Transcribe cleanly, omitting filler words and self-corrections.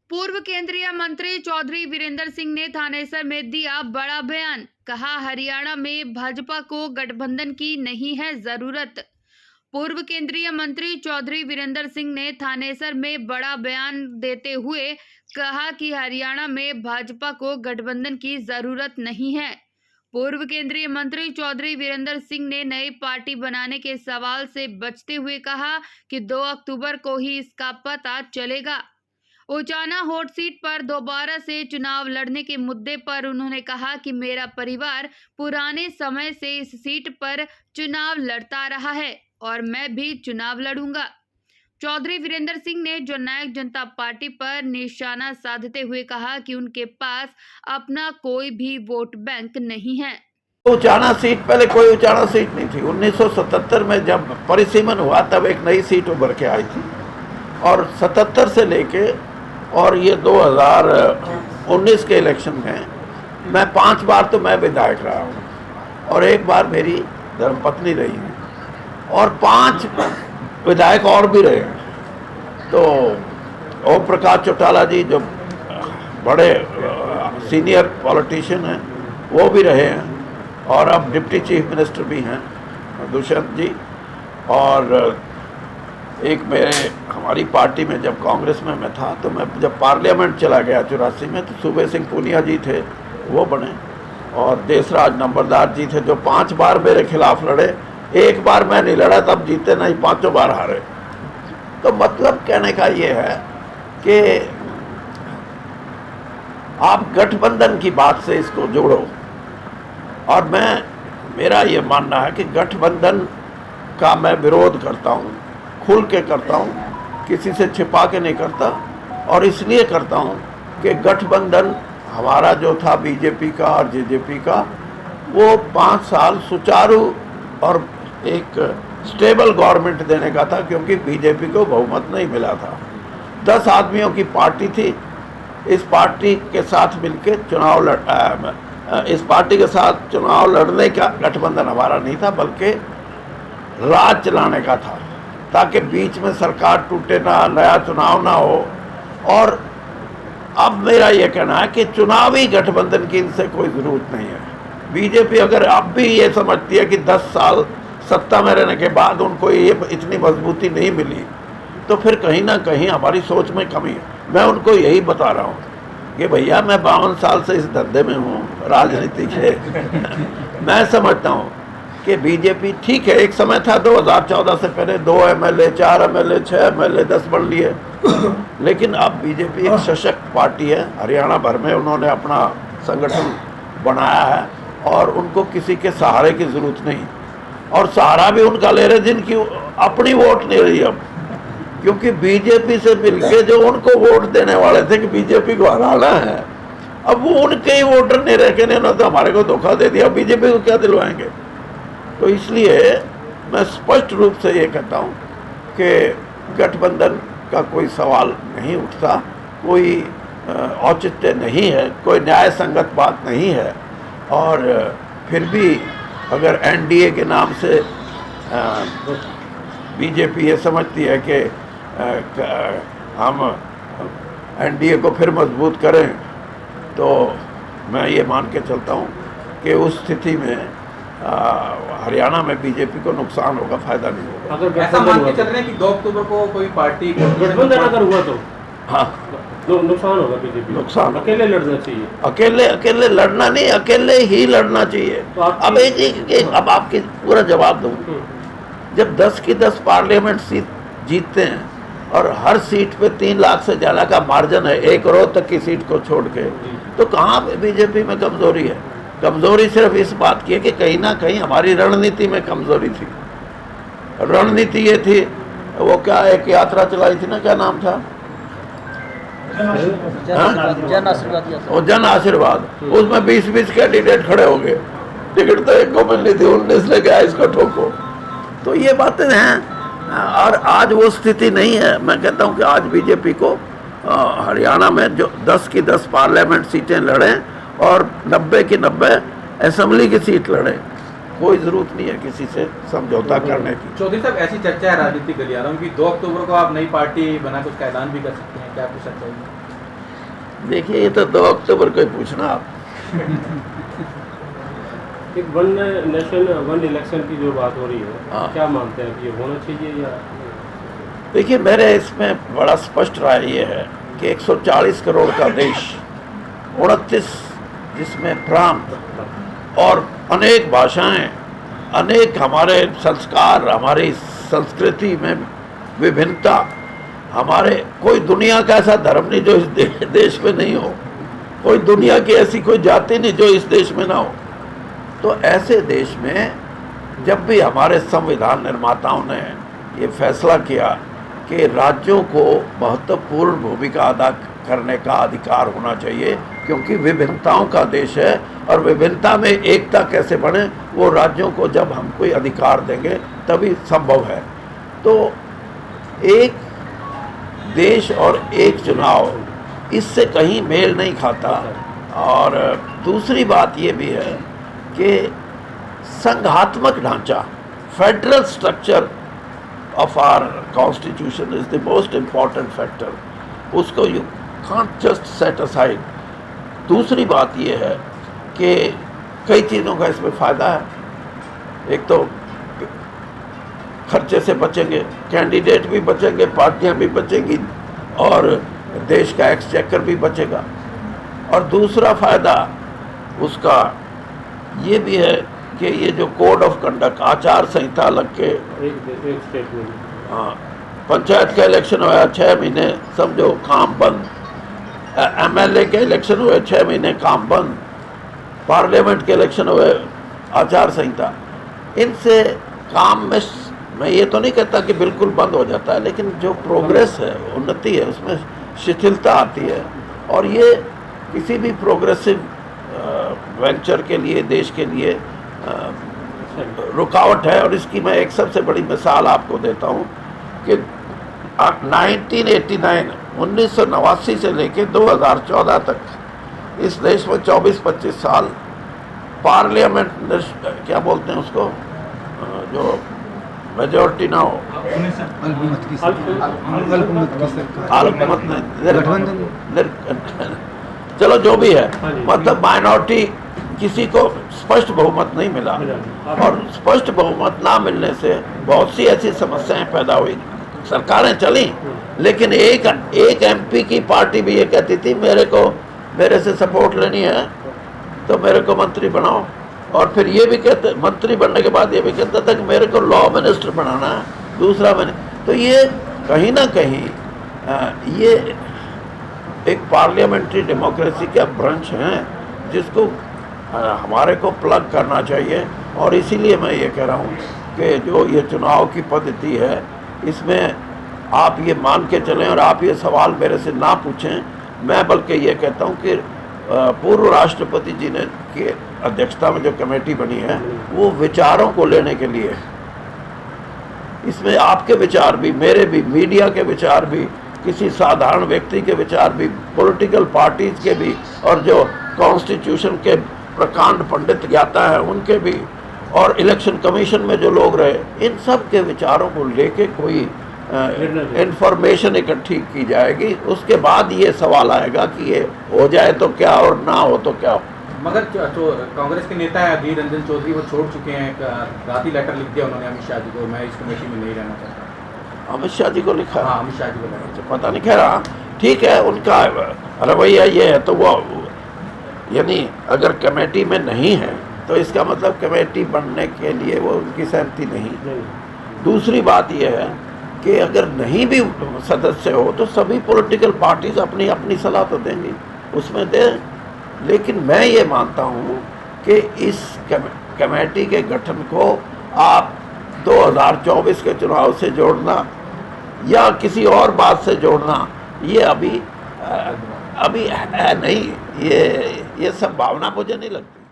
पूर्व केंद्रीय मंत्री चौधरी वीरेंद्र सिंह ने थानेसर में दिया बड़ा बयान। कहा, हरियाणा में भाजपा को गठबंधन की नहीं है जरूरत। पूर्व केंद्रीय मंत्री चौधरी वीरेंद्र सिंह ने थानेसर में बड़ा बयान देते हुए कहा कि हरियाणा में भाजपा को गठबंधन की जरूरत नहीं है। पूर्व केंद्रीय मंत्री चौधरी वीरेंद्र सिंह ने नई पार्टी बनाने के सवाल से बचते हुए कहा कि 2 अक्टूबर को ही इसका पता चलेगा। उचाना हॉट सीट पर दोबारा से चुनाव लड़ने के मुद्दे पर उन्होंने कहा कि मेरा परिवार पुराने समय से इस सीट पर चुनाव लड़ता रहा है और मैं भी चुनाव लड़ूंगा। चौधरी वीरेंद्र सिंह ने जननायक जनता पार्टी पर निशाना साधते हुए कहा कि उनके पास अपना कोई भी वोट बैंक नहीं है। उचाना सीट पहले कोई उचाना सीट नहीं थी। 1977 में जब परिसीमन हुआ तब एक नई सीट उभर के आई थी और 77 से लेके और ये 2019 के इलेक्शन में मैं 5 बार तो मैं विधायक रहा हूँ और 1 बार मेरी धर्मपत्नी रही है और 5 विधायक और भी रहे हैं। तो ओम प्रकाश चौटाला जी जो बड़े सीनियर पॉलिटिशियन हैं वो भी रहे हैं और अब डिप्टी चीफ मिनिस्टर भी हैं दुष्यंत जी। और एक मेरे हमारी पार्टी में जब कांग्रेस में मैं था तो मैं जब पार्लियामेंट चला गया 84 में तो सूबे सिंह पूनिया जी थे वो बने और देशराज नंबरदार जी थे जो 5 बार मेरे खिलाफ लड़े। 1 बार मैं नहीं लड़ा तब जीते नहीं, 5 बार हारे। तो मतलब कहने का ये है कि आप गठबंधन की बात से इसको जोड़ो और मेरा ये मानना है कि गठबंधन का मैं विरोध करता हूँ, खुल के करता हूँ, किसी से छिपा के नहीं करता और इसलिए करता हूँ कि गठबंधन हमारा जो था बीजेपी का और जेजेपी का वो 5 साल सुचारू और एक स्टेबल गवर्नमेंट देने का था क्योंकि बीजेपी को बहुमत नहीं मिला था। 10 आदमियों की पार्टी थी। इस पार्टी के साथ मिलकर इस पार्टी के साथ चुनाव लड़ने का गठबंधन हमारा नहीं था बल्कि राज चलाने का था ताकि बीच में सरकार टूटे ना, नया चुनाव ना हो। और अब मेरा ये कहना है कि चुनावी गठबंधन की इनसे कोई ज़रूरत नहीं है। बीजेपी अगर अब भी ये समझती है कि 10 साल सत्ता में रहने के बाद उनको ये इतनी मजबूती नहीं मिली तो फिर कहीं ना कहीं हमारी सोच में कमी है। मैं उनको यही बता रहा हूँ कि भैया मैं 52 साल से इस धंधे में हूँ, राजनीति के मैं समझता हूँ कि बीजेपी ठीक है। एक समय था 2014 से पहले 2 MLA, 4 MLA, 6 MLA 10 बन लिए लेकिन अब बीजेपी एक सशक्त पार्टी है। हरियाणा भर में उन्होंने अपना संगठन बनाया है और उनको किसी के सहारे की ज़रूरत नहीं और सहारा भी उनका ले रहे जिनकी अपनी वोट नहीं रही अब, क्योंकि बीजेपी से मिलके जो उनको वोट देने वाले थे कि बीजेपी को हराना है अब वो उनके ही वोटर नहीं रह के उन्होंने तो हमारे को धोखा दे दिया, बीजेपी को क्या दिलवाएंगे। तो इसलिए मैं स्पष्ट रूप से ये कहता हूँ कि गठबंधन का कोई सवाल नहीं उठता, कोई औचित्य नहीं है, कोई न्याय संगत बात नहीं है। और फिर भी अगर NDA के नाम से बीजेपी ये समझती है कि हम NDA को फिर मजबूत करें तो मैं ये मान के चलता हूँ कि उस स्थिति में हरियाणा में बीजेपी को नुकसान होगा, फायदा नहीं होगा। अगर ऐसा मान के चल रहे हैं कि 2 अक्टूबर को कोई पार्टी गठबंधन अगर हुआ तो हाँ नुकसान होगा बीजेपी, नुकसान। अकेले लड़ना चाहिए, अकेले लड़ना नहीं, अकेले ही लड़ना चाहिए। तो अब अब आपके पूरा जवाब दूँ। जब 10 की 10 पार्लियामेंट सीट जीतते हैं और हर सीट पे 3 लाख से ज़्यादा का मार्जिन है 1 करोड़ तक की सीट को छोड़ के, तो कहाँ बीजेपी में कमज़ोरी है? कमज़ोरी सिर्फ इस बात की है कि कहीं ना कहीं हमारी रणनीति में कमज़ोरी थी। रणनीति ये थी, वो क्या एक यात्रा चलाई थी ना, क्या नाम था, जन आशीर्वाद यात्रा। और जन आशीर्वाद, उसमें 20-20 कैंडिडेट खड़े हो गए, टिकट तो एक को मिलनी थी, 19 ले गया, इसको ठोको। तो ये बातें हैं, और आज वो स्थिति नहीं है। मैं कहता हूँ कि आज बीजेपी को हरियाणा में जो 10 की 10 पार्लियामेंट सीटें लड़ें और 90 की 90 असेंबली की सीट लड़ें, कोई ज़रूरत नहीं है किसी से समझौता करने की। चौधरी साहब, ऐसी चर्चा है राजनीतिक गलियारों में कि 2 अक्टूबर को आप नई पार्टी बनाकर उसका ऐलान भी कर सकते हैं, क्या कुछ सच्चाई है? देखिए, ये तो 2 अक्टूबर को ही पूछना आप। एक वन नेशन वन इलेक्शन की जो बात हो रही है, हाँ। क्या मानते हैं कि ये होना चाहिए या? देखिए, मेरे इसमें बड़ा स्पष्ट राय ये है कि 140 करोड़ का देश, 29 जिसमें प्रांत और अनेक भाषाएं, अनेक हमारे संस्कार, हमारी संस्कृति में विभिन्नता, हमारे कोई दुनिया का ऐसा धर्म नहीं जो इस देश में नहीं हो, कोई दुनिया की ऐसी कोई जाति नहीं जो इस देश में ना हो। तो ऐसे देश में जब भी हमारे संविधान निर्माताओं ने ये फैसला किया कि राज्यों को महत्वपूर्ण भूमिका अदा करने का अधिकार होना चाहिए, क्योंकि विभिन्नताओं का देश है और विभिन्नता में एकता कैसे बने, वो राज्यों को जब हम कोई अधिकार देंगे तभी संभव है। तो एक देश और एक चुनाव, इससे कहीं मेल नहीं खाता। और दूसरी बात ये भी है कि संघात्मक ढांचा, federal structure of our constitution is the most important factor, उसको you can't just set aside। दूसरी बात ये है कि कई चीज़ों का इसमें फ़ायदा है। एक तो खर्चे से बचेंगे, कैंडिडेट भी बचेंगे, पार्टियां भी बचेंगी और देश का एक्सचेकर भी बचेगा। और दूसरा फ़ायदा उसका ये भी है कि ये जो कोड ऑफ कंडक्ट, आचार संहिता लग के, एक स्टेट में हाँ, पंचायत का इलेक्शन हुआ 6 महीने समझो काम बंद, एमएलए के इलेक्शन हुए 6 महीने काम बंद, पार्लियामेंट के इलेक्शन हुए, आचार संहिता, इनसे काम में, मैं ये तो नहीं कहता कि बिल्कुल बंद हो जाता है, लेकिन जो प्रोग्रेस है, उन्नति है, उसमें शिथिलता आती है। और ये किसी भी प्रोग्रेसिव वेंचर के लिए, देश के लिए रुकावट है। और इसकी मैं एक सबसे बड़ी मिसाल आपको देता हूँ कि 1989 से लेकर 2014 तक इस देश में 24-25 साल पार्लियामेंट, क्या बोलते हैं उसको, जो मेजॉरिटी ना हो, चलो जो भी है, मतलब माइनॉरिटी, किसी को स्पष्ट बहुमत नहीं मिला। और स्पष्ट बहुमत ना मिलने से बहुत सी ऐसी समस्याएं पैदा हुई, सरकारें चली, लेकिन एक एमपी की पार्टी भी ये कहती थी मेरे से सपोर्ट लेनी है तो मेरे को मंत्री बनाओ। और फिर ये भी कहते, मंत्री बनने के बाद ये भी कहता था कि मेरे को लॉ मिनिस्टर बनाना है, दूसरा तो ये कहीं ना कहीं ये एक पार्लियामेंट्री डेमोक्रेसी का ब्रांच है जिसको हमारे को प्लग करना चाहिए। और इसीलिए मैं ये कह रहा हूँ कि जो ये चुनाव की पद्धति है, इसमें आप ये मान के चलें और आप ये सवाल मेरे से ना पूछें। मैं बल्कि ये कहता हूँ कि पूर्व राष्ट्रपति जी ने की अध्यक्षता में जो कमेटी बनी है, वो विचारों को लेने के लिए, इसमें आपके विचार भी, मेरे भी, मीडिया के विचार भी, किसी साधारण व्यक्ति के विचार भी, पॉलिटिकल पार्टीज के भी, और जो कॉन्स्टिट्यूशन के प्रकांड पंडित ज्ञाता है उनके भी, और इलेक्शन कमीशन में जो लोग रहे, इन सब के विचारों को लेके कोई इंफॉर्मेशन इकट्ठी की जाएगी। उसके बाद ये सवाल आएगा कि ये हो जाए तो क्या और ना हो तो क्या। मगर कांग्रेस के नेता है अधीर रंजन चौधरी, वो छोड़ चुके हैं, रात ही लेटर लिख दिया उन्होंने अमित शाह जी को, मैं इस कमेटी में नहीं रहना चाहता। अमित शाह जी को लिखा? हाँ, अमित शाह जी को लिखा। पता नहीं, खैर ठीक है, उनका रवैया ये है। तो वो यानी अगर कमेटी में नहीं है तो इसका मतलब कमेटी बनने के लिए वो उनकी सहमति नहीं। दूसरी बात यह है कि अगर नहीं भी सदस्य हो तो सभी पॉलिटिकल पार्टीज अपनी अपनी सलाह तो देंगी, उसमें दें। लेकिन मैं ये मानता हूँ कि इस कमेटी के गठन को आप 2024 के चुनाव से जोड़ना या किसी और बात से जोड़ना, ये अभी अभी है नहीं, ये सब भावना मुझे नहीं लगती।